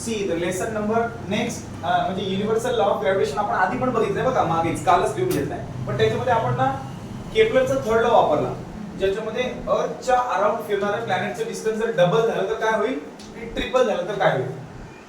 See the lesson number next म्हणजे universal law of gravitation आपण आधी पण बघितलंय बघा, मागेच कालच लिहून घेतलाय. पण त्याच्यामध्ये आपण ना केपलरचा थर्ड लॉ वापरला, ज्याच्यामध्ये अर्थच्या अराउंड फिरणाऱ्या प्लॅनेटचं डिस्टन्स जर डबल झालं तर काय होईल, ट्रिपल झालं तर काय होईल,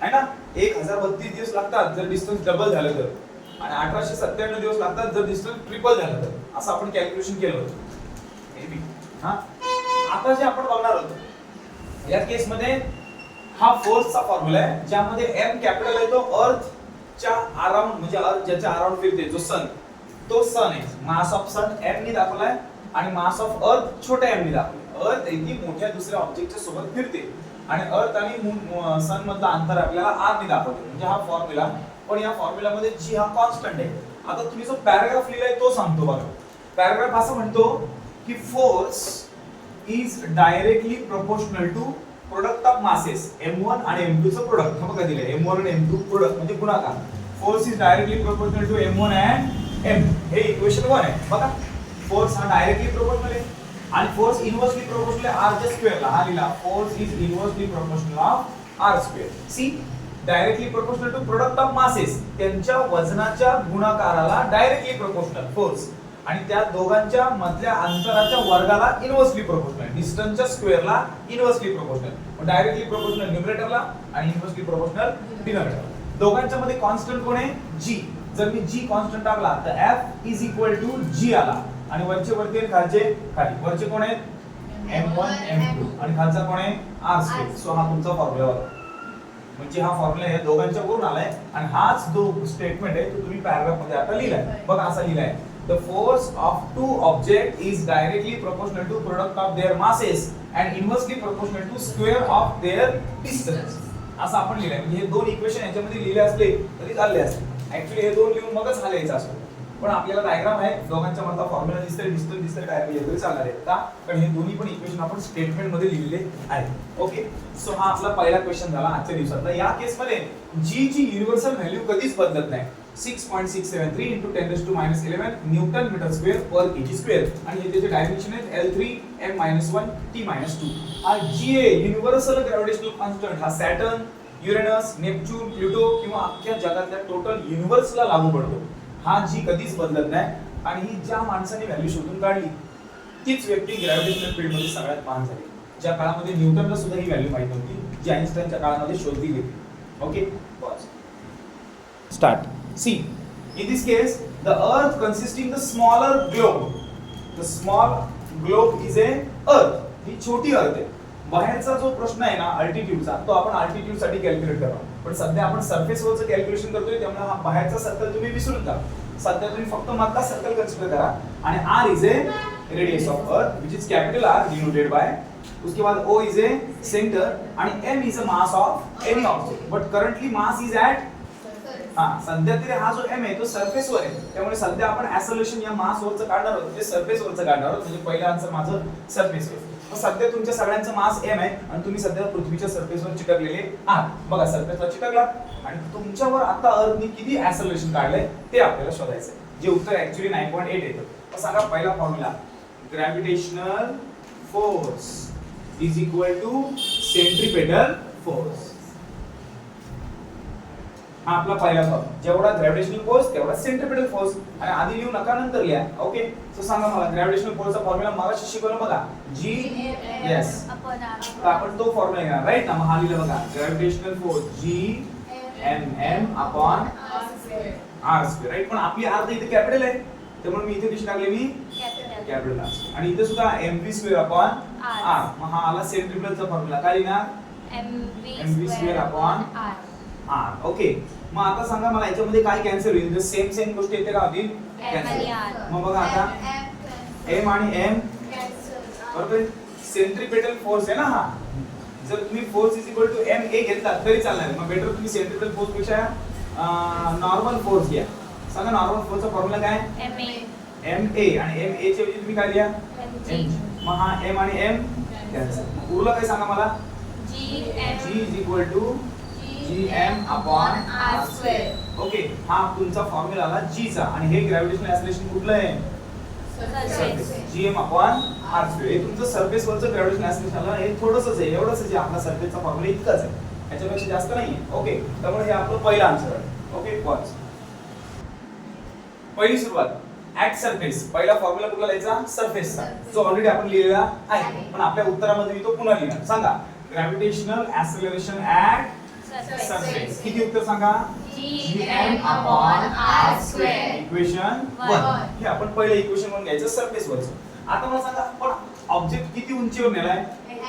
है ना. 1032 दिवस लागतात जर डिस्टन्स डबल झालं तर, आणि 1897 दिवस लागतात जर डिस्टन्स ट्रिपल झालं तर. असं आपण कॅल्क्युलेशन केलं होतं. हा आता जे आपण बघणार आहोत या केस मध्ये हा फोर्सचा फॉर्म्युला आहे, ज्यामध्ये m कॅपिटल आहे तो अर्थच्या अराउंड म्हणजे अर्थ ज्याच्या अराउंड फिरते जो सन, तो सन आहे. मास ऑफ सन m ने दाखवलाय आणि मास ऑफ अर्थ छोट्या m ने दाखवलाय. अर्थ ही मोठ्या दुसऱ्या ऑब्जेक्टच्या सोबत फिरते आणि अर्थ आणि सन मधलं अंतर आपल्याला r ने दाखवते, म्हणजे हा फॉर्म्युला. पण या फॉर्म्युला मध्ये g हा कॉन्स्टंट आहे. आता तुम्ही जो पॅराग्राफ लिहिलाय तो सांगतो बघा. पॅराग्राफ असं म्हणतो की force is directly proportional to product of masses m1 आणि m2 चं प्रोडक्ट. हे बघा दिलंय m1 आणि m2 प्रोडक्ट म्हणजे गुणाकार. Force is directly proportional to m1 and m. हे इक्वेशन 1 आहे बघा. फोर्स हा डायरेक्टली प्रोपोर्शनल आहे आणि फोर्स इनव्हर्सली प्रोपोर्शनल आहे r च्या स्क्वेअरला. हा लिहिला force is inversely proportional of r square. See directly proportional to product of masses, त्यांच्या वजनाच्या गुणाकाराला डायरेक्टली प्रोपोर्शनल फोर्स, आणि त्या दोघांच्या मधल्या अंतराच्या वर्गाला इनव्हर्सली प्रोपोर्शनल, डिस्टन्सच्या स्क्वेअरला इनव्हर्सली प्रोपोर्शनल. डायरेक्टली प्रोपोर्शनल न्यूमरेटरला आणि इनव्हर्सली प्रोपोर्शनल डिनॉमिनेटरला. दोघांच्या मध्ये कॉन्स्टंट कोण आहे, g. जर मी g कॉन्स्टंट टाकला तर f is equal to g आला, आणि वरचे वरती आणि खालचे खाली. वरचे कोण आहेत m1 m2 आणि खालचा कोण आहे r स्क्वेअर. सो हा तुमचा फॉर्म्युला आहे. म्हणजे हा फॉर्म्युला या दोघांच्या वरून आलाय आणि हाच जो स्टेटमेंट आहे तो तुम्ही पॅराग्राफ मध्ये आता लिहिलाय बघा. असा लिहिलाय the force of two object is directly proportional to product of their masses and inversely proportional to square of their distance. असं आपण लिहिलंय. म्हणजे हे दोन इक्वेशन याच्यामध्ये लिहिले असले तरी चालले असते. ऍक्च्युअली हे दोन लिहून मगच हा लिहायचा असतो, पण आपल्याला डायग्राम आहे दोघांच्या मधला फॉर्म्युला दिसतोय डिस्टन्स डायरेक्टली तरी चालणार आहे का, कारण हे दोन्ही पण इक्वेशन आपण स्टेटमेंट मध्ये लिहिलेले आहेत. ओके, सो हा आपला पहिला क्वेश्चन झाला आजच्या दिवसातला. या केस मध्ये g ची युनिव्हर्सल व्हॅल्यू कधीच बदलत नाही. 6.673 into 10 raised to minus 11 newton metre square per KG square, आणि हे त्याचे डायमेन्शन आहेत L3 m-1 t-2. हा g आहे युनिव्हर्सल ग्रॅव्हिटेशनल कॉन्स्टंट. हा सॅटर्न, युरेनस, नेपच्यून, प्लुटो किंवा अख्ख्या जगातल्या टोटल युनिव्हर्सला लागू पडतो. हा जी कधीच बदलत नाही, आणि ही ज्या माणसाने व्हॅल्यू शोधून काढली तीच व्यक्ती ग्रॅव्हिटेशनल फील्ड मध्ये सगळ्यात महान झाली. ज्या काळामध्ये न्यूटनला सुद्धा ही व्हॅल्यू माहित नव्हती, जी आइन्स्टाईनच्या काळामध्ये शोधली गेली. Okay, pause, start. See, in this case, the Earth consisting the smaller globe. The small globe is a Earth. ही छोटी अर्थ आहे. बाहेरचा जो प्रश्न आहे ना अल्टिट्यूडचा, तो आपण अल्टिट्यूड साठी कॅल्क्युलेट करा. पण सध्या आपण सरफेस वरचं कॅल्क्युलेशन करतोय, त्यामुळे हा बाहेरचा सर्कल तुम्ही विसरून जा. सध्या तुम्ही फक्त मधला सर्कल कन्सिडर करा. आणि r is a radius of Earth which is capital R denoted by. उसके बाद O is a center आणि m is a mass of any object. But currently mass is at सध्या तरी हा जो m आहे तो सरफेस वर आहे, त्यामुळे सध्या आपण ऍक्सेलरेशन या मास वरचं काढणार आहोत, म्हणजे सरफेस वरचं काढणार आहोत. म्हणजे पहिला आन्सर माझं सरफेस वर. तर सध्या तुमच्या सगळ्यांचं मास m आहे आणि तुम्ही सध्या पृथ्वीच्या सरफेसवर चिटकलेले आहात. बघा सरफेसवर चिटकला आणि तुमच्यावर आता अर्थने किती ऍक्सेलरेशन काढलंय ते आपल्याला शोधायचं आहे, जे उत्तर ऍक्च्युअली 9.8 येतं. तर सांगा पहिला formula, gravitational force is equal to centripetal force. हा आपला पहिला फॉर्म. जेवढा ग्रॅव्हिटेशनल फोर्स तेवढा सेंट्रिपेटल फोर्स. आणि आधी लिहू नका, नंतर लिहा. ओके, सो सांगा मला ग्रॅव्हिटेशनल फोर्सचा फॉर्म्युला मागाशी शिकवलं बघा, G यस, तर आपण तो फॉर्म्युला घेणार राईट ना. मग हा लिहिला बघा, gravitational force G mm upon r square right. पण आपली r तर इथे कॅपिटल आहे, त्यामुळे मी इथे दिशा टाकले मी कॅपिटल r, आणि इथे सुद्धा mv स्क्वेअर अपॉन r. मग हा आला सेंट्रिपेटलचा फॉर्म्युला. काय लिहिणार mv square upon r. Okay, मग आता सांगा मला याच्यामध्ये काय कॅन्सल होईल, सेम सेम गोष्टी येते का होतील कॅन्सल. मग बघा आता m आणि m बरोबर, सेंट्रिपेटल फोर्स आहे ना हा. जर तुम्ही force is equal to ma घेतला तरी चालणार, मग बेटर तुम्ही सेंट्रिपेटल फोर्स पेक्षा नॉर्मल फोर्स घ्या. सांगा नॉर्मल फोर्सचा फॉर्म्युला काय ma, आणि ma च्या ऐवजी तुम्ही काय लिहा mg. मग हा m आणि m कॅन्सल. उरलं काय सांगा मला, g is equal to Gm upon r square. Okay, हा तुमचा फॉर्म्युला आला g चा, आणि हे ग्रॅव्हिटेशनल ऍक्सेलरेशन कुठलं आहे, surface. Gm upon r square. हे तुमचं सरफेस वरचं ग्रॅव्हिटेशनल ऍक्सेलरेशन आलं. हे थोडंसंच आहे, एवढंच आहे, आपला सरफेसचा फॉर्म्युला इतकाच आहे. याच्यापेक्षा जास्त नाहीये. ओके, त्यामुळे हे आपलं पहिलं आन्सर आहे. Okay, pause. पहिली सुरुवात ऍट सरफेस. पहिला फॉर्म्युला कुठला लिहायचा? सरफेसचा, जो ऑलरेडी आपण लिहिलेला आहे, पण आपल्या उत्तरामध्ये मी तो पुन्हा लिहिणार. सांगा ग्रॅव्हिटेशनल ऍक्सेलरेशन ऍट सरफेस. किती उत्तर सांगा? gm/r². इक्वेशन 1. हे आपण पहिलं इक्वेशन 1 घ्यायचं सरफेस वरचं. आता मला सांगा आपण ऑब्जेक्ट किती उंचीवर नेलाय?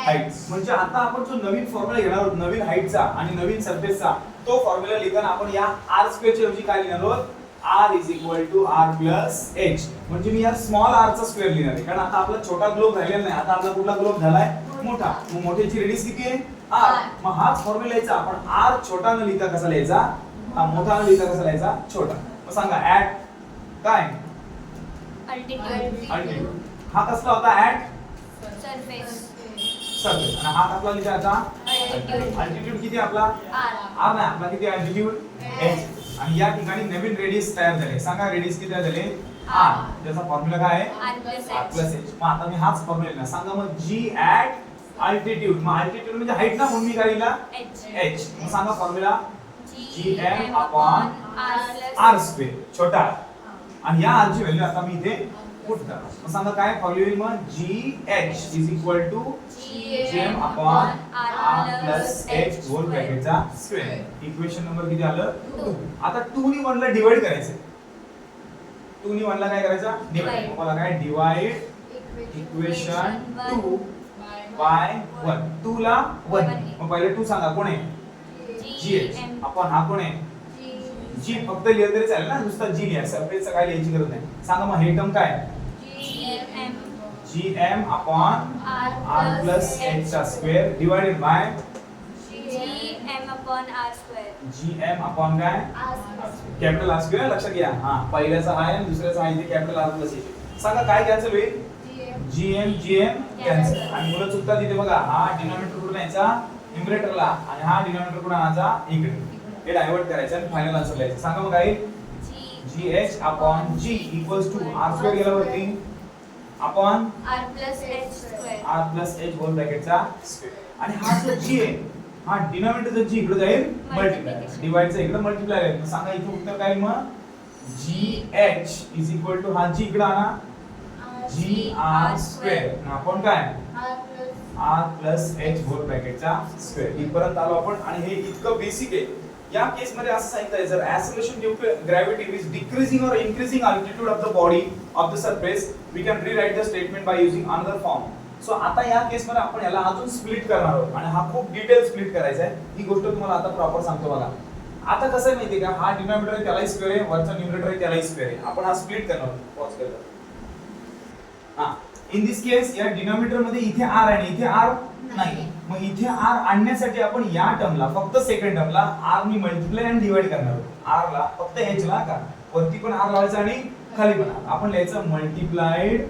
हाईट. म्हणजे आता आपण जो नवीन फॉर्म्युला घेणार आहोत, नवीन हाईटचा आणि नवीन सरफेसचा, तो फॉर्म्युला लिहिताना आपण या r² च्या ऐवजी काय लिहिणार आहोत? r = r + h. म्हणजे मी या स्मॉल r चा स्क्वेअर लिहिणार आहे, कारण आता आपला छोटा ग्लोब राहिलेला नाही. आता आपला कुठला ग्लोब झालाय? मोठा. मग मोठ्याची रेडियस किती आहे? r. मग हाच फॉर्म्युला लिहायचा आपण. r छोटा न लिहिता कसा लिहायचा? हा मोठा न लिहिता कसा लिहायचा? छोटा. मग सांगा ऍट काय? अल्टिट्यूड. हा कसला होता? At surface. सरफेस. आणि हा कसला लिहायचा? अल्टिट्यूड किती आपला? r नाही, आपला किती अल्टिट्यूड? h. आणि या ठिकाणी नवीन रेडियस तयार झाले. सांगा रेडियस किती तयार झाले? r. त्याचा फॉर्म्युला काय आहे? r + h. मग आता मी हाच फॉर्म्युला लिहिणार. सांगा मग g ऍट अल्टिट्यूड. मग अल्टिट्यूड म्हणजे हाईट ना, म्हणून मी काय लिहिला? h. मग सांगा फॉर्म्युला gm/r². छोटा. आणि या r ची व्हॅल्यू आता मी इथे पुट करणार. मग सांगा काय फॉर्म्युला? मग gh = gm/r + h होल ब्रॅकेटचा स्क्वेअर. इक्वेशन नंबर किती आलं? 2. आता 2 नी 1 ला डिवाइड करायचं. 2 नी 1 ला काय करायचं? डिवाइड. मला काय? Divide equation 2 bye 1. 2 ला 1. मग पहिले 2 सांगा कोण आहे? gh. आपण हा कोण आहे? g. फक्त लिहिलं तरी चालेल ना, नुसता g लिहा. सरफेसचं काय लिहायची गरज नाही. सांगा मग हे टर्म काय? gm/r + h square divided by gm/r काय? Capital r square. लक्षात घ्या. हा पहिल्याचा हा आहे आणि दुसऱ्याचा हा इथे कॅपिटल r + h. सांगा काय कॅन्सल होईल? gm cancel. आणि मुलं चुकतात इथे बघा. हा डिनॉमिनेटर कुठे न्यायचा? न्यूमरेटरला. आणि हा डिनॉमिनेटर कुठे आणायचा? इकडे. हे डायव्हर्ट करायचं आणि फायनल आन्सर लिहायचं. सांगा मग काय? gh/g = r² गेला वरती अपॉन r + h होल ब्रॅकेटचा स्क्वेअर. आणि हा जो g आहे, हा डिनॉमिनेटरचा g इकडे जाईल मल्टिप्लाय, डिवाइडचा इकडे मल्टिप्लाय आहे. मग सांगा इथे उत्तर काय? मग gh = हा g इकडे आणा gr². आपण काय? r + h होल ब्रॅकेटचा स्क्वेअर. इथपर्यंत आलो आपण. आणि हे इतकं बेसिक आहे. या केस मध्ये असं सांगितलं जर acceleration due to gravity is decreasing or increasing altitude of the body of the surface, we can rewrite the statement by using another form. So आता या केस मध्ये आपण याला अजून स्प्लिट करणार आहोत आणि हा खूप डिटेल स्प्लिट करायचा आहे. ही गोष्ट तुम्हाला आता प्रॉपर सांगतो बघा. आता कसं आहे माहिती आहे का? हा डिनॉमिनेटर आहे त्यालाही स्क्वेअर आहे, वरचा न्यूमरेटर आहे त्यालाही स्क्वेअर आहे. आपण हा स्प्लिट करणार आहोत. पॉज करतो. हा इन दिस केस या डिनॉमिनेटर मध्ये इथे r आहे आणि इथे r नाही. मग इथे r आणण्यासाठी आपण या टर्मला फक्त सेकंड टर्मला r नी मल्टिप्लाय आणि डिवाइड करणार आहोत. r ला फक्त h ला का वरती पण r लावायचा आणि खाली पण आपण लिहायचं मल्टिप्लाइड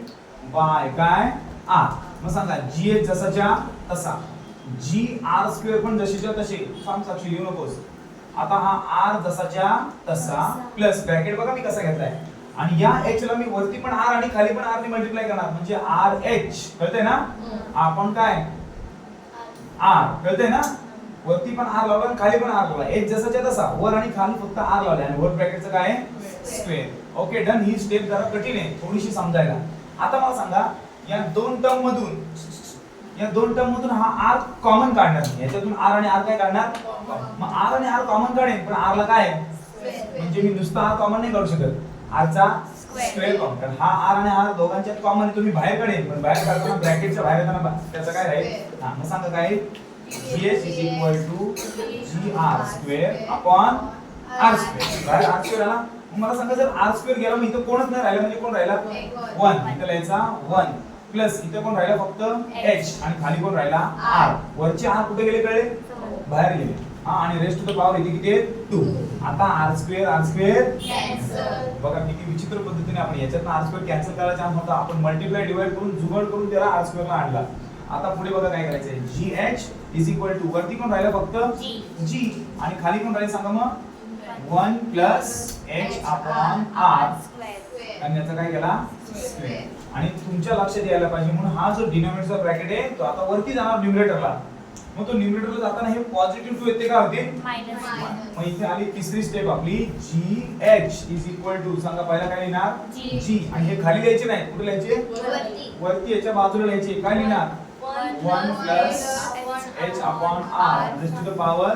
बाय काय? r. मग सांगा gh जसाच्या तसा, gr² पण जशीच्या तशी. सांग साक्षी लिहू नकोस. आता हा r जसाच्या तसा प्लस ब्रॅकेट बघा मी कसा घेतलाय. आणि या h ला मी वरती पण r आणि खाली पण r ने मल्टिप्लाय करणार म्हणजे rh. कळतंय ना? आपण काय r कळतंय ना? वरती पण r लावला आणि खाली पण r लावला. h जसाच्या तसा वर आणि खाली फक्त r लावला आणि वर ब्रॅकेटचं काय आहे? स्क्वेअर. Okay done. ही स्टेप जरा कठीण आहे थोडीशी समजायला. आता मला सांगा या दोन टर्म मधून हा r कॉमन काढणार. याच्यातून r आणि r काय काढणार? मग r आणि r कॉमन काढेन पण r ला काय आहे? म्हणजे मी नुसता r कॉमन नाही काढू शकत. r चा स्क्वेअर कॉमन. कारण हा r आणि r दोघांच्यात कॉमन आहे. तुम्ही बाहेर काढेन पण बाहेर काढताना ब्रॅकेटच्या बाहेर येताना त्याचं काय राहील? हा मग सांगा काय? gh = gr² upon r². बाहेर r² आला. मला सांगा जर r² गेला मग इथं कोणच नाही राहिला म्हणजे कोण राहिला? 1. इथं लिहायचा 1 प्लस इथं कोण राहिला? फक्त h आणि खाली कोण राहिला? r. वरचे r कुठे गेले कळले? बाहेर गेले. हा आणि रेस्ट टू द पॉवर इथे किती आहे? 2. आता r² कॅन्सल. बघा किती विचित्र पद्धतीने आपण याच्यातून r² कॅन्सल करायचा होता. आपण मल्टिप्लाय डिवाइड करून जुगाड करून त्याला r² ला आणला. आता पुढे बघा काय करायचंय. gh वरती कोण राहिला? फक्त g आणि खाली कोण राहिला सांगा मग? 1 + h अपॉन r. आणि याचा काय केला? स्क्वेअर. आणि तुमच्या लक्षात यायला पाहिजे म्हणून हा जो डिनॉमिनेटरचा ब्रॅकेट आहे तो आता वरती जाणार न्यूमरेटरला. मग तो न्यूमरेटरला जाताना हे पॉझिटिव्ह 2 येते का होते? मायनस मग इथे आली तिसरी स्टेप आपली GH इज इक्वल टू सांगा पहिला काय लिहिणार G. G आणि हे खाली लिहायचे नाही कुठे लिहायचे वरती वरती याच्या बाजूला लिहायचे काय लिहिणार 1 plus h upon r raised to the power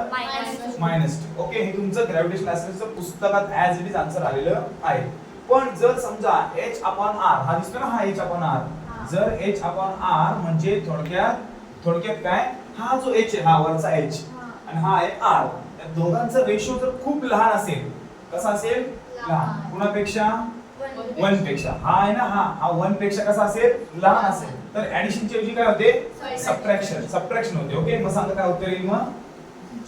minus 2 okay हे तुमचं ग्रॅव्हिटेशनल ऍक्सेलरेशनचं पुस्तकात ऍज इट इज आन्सर आलेलं आहे पण जर समजा h अपॉन r हा दिसतो ना हा h अपॉन r जर h अपॉन r म्हणजे थोडक्यात काय हा जो h आहे हा वरचा h आणि हा आहे r या दोघांचा रेशो जर खूप लहान असेल कसा असेल लहान कुणापेक्षा 1 पेक्षा हा आहे ना हा 1 पेक्षा कसा असेल लहान असेल तर ऍडिशनच्या ऐवजी काय होते सबट्रॅक्शन होते ओके मग सांगा काय उत्तर येईल मग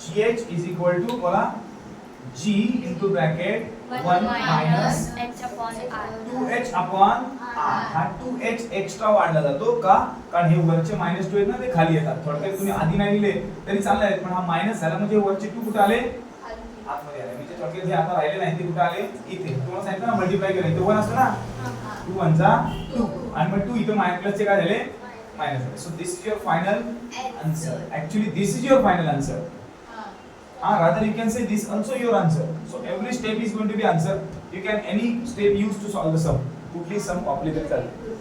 GH इज इक्वल टू बोला G into bracket 1 minus h upon r 2h upon r हा 2h एक्स्ट्रा वाढला जातो का कारण हे वरचे -2 आहेत ना ते खाली येतात थोडक्यात तुम्ही आधी नाही लिहिले तरी चालले पण हा मायनस झाला म्हणजे वरचे 2 कुठे आले आतमध्ये आले म्हणजे थोडक्यात हे आता राहिले नाही ते कुठे आले इथे तुम्हाला सांगितलं ना मल्टिप्लाय केलं इथे 1 असतो ना 2 1 जा 2 आणि मग 2 इथे मायनस चे काय झाले मायनस झाले so this is your final answer actually this is your final answer rather you can say this also your answer so every step is going to be answer you can any step use to solve the sum कुठली sum complicated चालेल